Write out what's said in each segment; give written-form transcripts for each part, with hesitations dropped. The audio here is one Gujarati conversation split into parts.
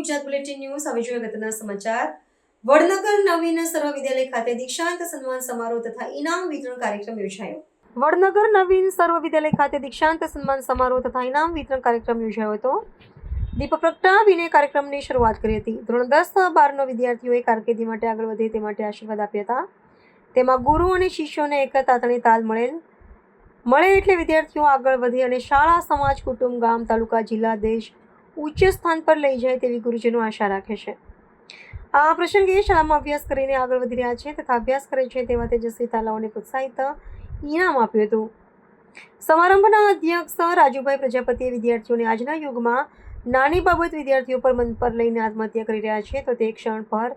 ગુજરાત બુલેટિન ન્યૂઝ હવે જોઈએ અગત્યના સમાચાર. વડનગર નવીન સર્વ વિદ્યાલય ખાતે દીક્ષાંત સન્માન સમારોહ તથા ઇનામ વિતરણ કાર્યક્રમ યોજાયો. વડનગર નવીન સર્વ વિદ્યાલય ખાતે દીક્ષાંત સન્માન સમારોહ તથા ઇનામ વિતરણ કાર્યક્રમ યોજાયો હતો. દીપ પ્રગટાવીને કાર્યક્રમની શરૂઆત કરી હતી. ધોરણ 10-12 વિદ્યાર્થીઓએ કારકિર્દી માટે આગળ વધે તે માટે આશીર્વાદ આપ્યા હતા. તેમાં ગુરુ અને શિષ્યોને એક તાતણી તાલ મળે એટલે વિદ્યાર્થીઓ આગળ વધે અને શાળા, સમાજ, કુટુંબ, ગામ, તાલુકા, જિલ્લા, દેશ ઉચ્ચ સ્થાન પર લઈ જાય તેવી ગુરુજનો આશા રાખે છે. આ પ્રસંગે શાળામાં અભ્યાસ કરીને આગળ વધી રહ્યા છે તથા અભ્યાસ કરે છે તેવા તેજસ્વી તાલાઓને પ્રોત્સાહિત ઇનામ આપ્યું હતું. સમારંભના અધ્યક્ષ રાજુભાઈ પ્રજાપતિએ વિદ્યાર્થીઓને આજના યુગમાં નાની બાબત વિદ્યાર્થીઓ પર મન પર લઈને આત્મહત્યા કરી રહ્યા છે તો તે ક્ષણ પર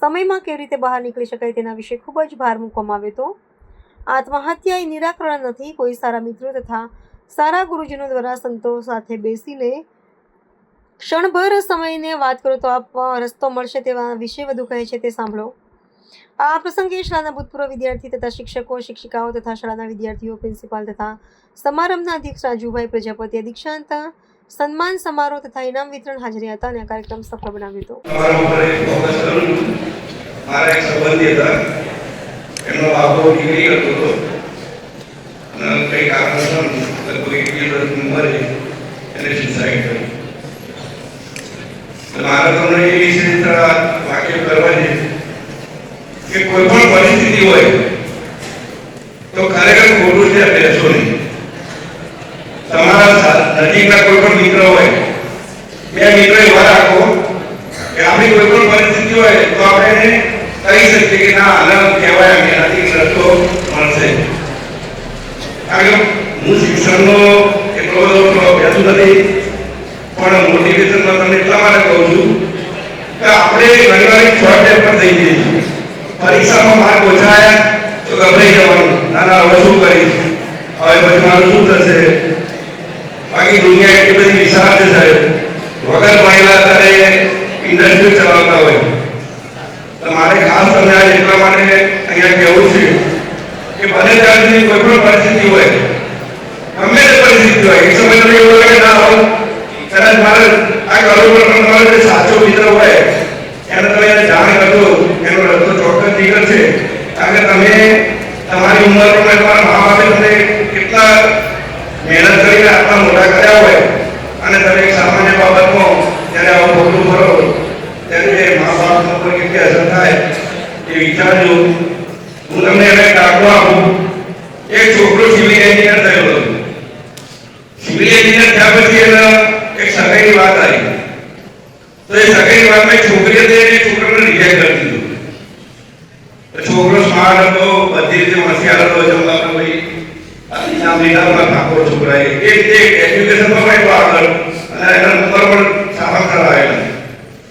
સમયમાં કેવી રીતે બહાર નીકળી શકાય તેના વિશે ખૂબ જ ભાર મૂકવામાં આવ્યો હતો. આત્મહત્યા એ નિરાકરણ નથી. કોઈ સારા મિત્રો તથા સારા ગુરુજનો દ્વારા સંતો સાથે બેસીને ક્ષણભર સમયને વાત કરો તો આપ રસ્તો મળશે તેવા વિશે વધુ કહે છે તે સાંભળો. આ પ્રસંગે શાળાના ભૂતપૂર્વ વિદ્યાર્થી તથા શિક્ષકો, શિક્ષિકાઓ તથા શાળાના વિદ્યાર્થીઓ, પ્રિન્સિપાલ તથા સમારંભના અધ્યક્ષ રાજુભાઈ પ્રજાપતિએ દીક્ષાંત સન્માન સમારોહ તથા ઇનામ વિતરણ હાજર હતા અને આ કાર્યક્રમ સફળ બનાવ્યો હતો. મારે તમને એ વિશે વાક્ય કરવા છે કે કોઈ પણ પરિસ્થિતિ હોય તો ખરેખર ખોટું છે બેસો નહીં. તમારા નજીકના કોઈ પણ મિત્ર હોય, બે મિત્રો એવા રાખો કે આપણી કોઈ પણ પરિસ્થિતિ હોય તો આપણે કહી શકીએ કે ના આનંદ કહેવાય એનાથી રસ્તો મળશે. કારણ કે હું શિક્ષણનો એટલો બધો અભ્યાસ નથી પણ મોટિવેશનમાં તમને એટલા માટે કહું છું કે આપણે ઘણી વાર શોર્ટ ટેમ્પર થઈ જઈએ છીએ. પરીક્ષામાં માર્ક ઓછા આવ્યા તો ગભરાઈ જવાનું, ના ના હવે શું કરીશ, હવે પછી મારું શું થશે. બાકી દુનિયા એટલી બધી વિશાળ છે સાહેબ. વગર ભણેલા અત્યારે ઇન્ડસ્ટ્રી ચલાવતા હોય તો મારે ખાસ તમને આજ એટલા માટે અહીંયા કહેવું છે કે ભલે ત્યાં સુધી કોઈ પણ પરિસ્થિતિ હોય, ગમે તે પરિસ્થિતિ હોય, એક સમય તમને એવું લાગે ના હોય કદાચ મારે આ કરવું પણ તમારો જે સાચો મિત્ર હોય એને તમે જાણ કરજો, એનો રસ્તો ચોક્કસ નીકળશે. કારણ કે તમે તમારી ઉંમર પ્રમાણે તમારા મા બાપે તમને કેટલા મહેનત કરીને આટલા મોટા કર્યા હોય અને તમે એક સામાન્ય બાબતમાં જ્યારે આવું ખોટું કરો ત્યારે મા બાપ પર કેટલી અસર થાય એ વિચારજો. હું તમને એને દાખલો આપું. એક છોકરો સિવિલ એન્જિનિયર થયો હતો. સિવિલ એન્જિનિયર થયા પછી એના એક સગાઈની વાત આવી તો એ સગાઈની વાતમાં છોકરીએ છોકરાને રિજેક્ટ કરી દીધું. છોકરો સ્માર્ટ હતો, બધી રીતે હોશિયાર હતો, જમવાનો ભાઈ નામ લીધામાં ઠાકોર છોકરા એ રીતે એજ્યુકેશનમાં પણ આગળ અને એના નંબર પણ સારા કરાવેલા.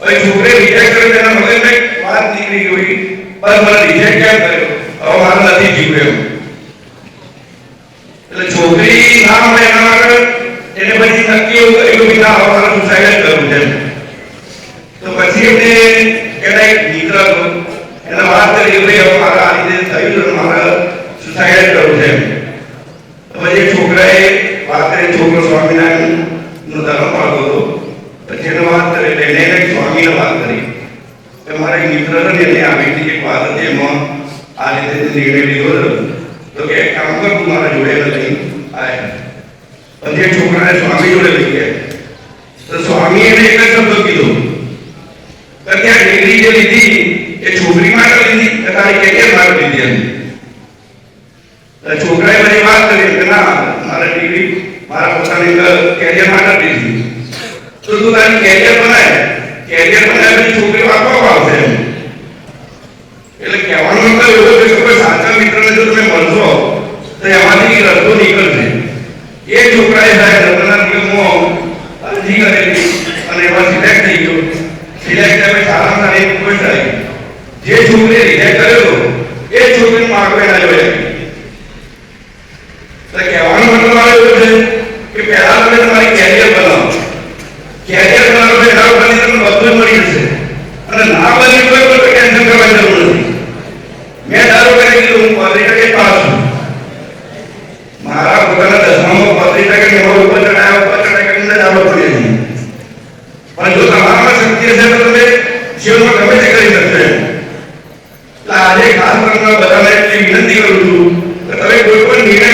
હવે છોકરીએ રિજેક્ટ કર્યો તેના મગજમાં એક વાત નીકળી ગઈ, બસ મને રિજેક્ટ કેમ કર્યો, હવે મારે નથી જીવ્યો. એટલે છોકરી ના મળે એના આગળ એને પછી નક્કી એવું કર્યું કે ના હવે સુસાઇડ કરવું છે. તો પછી એમને એના એક મિત્ર હતો એને વાત કરી કે ભાઈ હવે મારા આ રીતે થયું છે, મારે સુસાઇડ કરવું છે. તો પછી છોકરાએ વાત કરી, છોકરો સ્વામિનારાયણનો ધર્મ પાળતો હતો. પછી એને વાત કરી એટલે એને સ્વામીને વાત કરી કે મારા એક મિત્ર છે એને આવી એક વાત હતી એમાં આ રીતે નિર્ણય લીધો હતો તો કે કામ કર તું મારા જોડે નથી આવ્યા. પછી છોકરાને સ્વામી જોડે લઈ ગયા તો સ્વામી એને એક જ શબ્દ કીધો કે ત્યાં ડિગ્રી જે લીધી એ છોકરી માટે લીધી કે તારી કેરિયર માટે લીધી એમ. છોકરાએ બધી વાત કરી કે ના મારે ડિગ્રી મારા પોતાની કેરિયર માટે લીધી. તો તું તારી કેરિયર બનાય પછી છોકરી આપવા આવશે એમ. એટલે કહેવાનો મતલબ એવો છે કે કોઈ સાચા મિત્રને જો તમે મળશો તો એમાંથી રસ્તો નીકળશે. એ છોકરાએ સાહેબ રત્ના નિયમમાં અરજી કરેલી અને એમાં સિલેક્ટ થઈ ગયો. સિલેક્ટ થયા સારામાં સારી પોસ્ટ આવી. જે છોકરીએ રિજેક્ટ કર્યો એ છોકરીનું માર્ક એના જોડે. એટલે કહેવાનો મતલબ એવો છે કે પહેલા તમે તમારી કેરિયર બનાવો. કેરિયર બનાવો તો એના ઉપરથી તમને બધું મળી જશે અને ના બની કોઈ ટેન્શન કરવાની જરૂર નથી. મેં ધારો કરી દીધું હું 35% પાસ છું. મારા પોતાના 10માં 35% ઉપર ચડાયા પણ જો તમારામાં શક્તિ હશે તો તમે જીવનમાં ગમે તે કરી શકશો એમ. એટલે આજે ખાસ કરીને બધાને એટલી વિનંતી કરું છું કે તમે કોઈ પણ નિર્ણય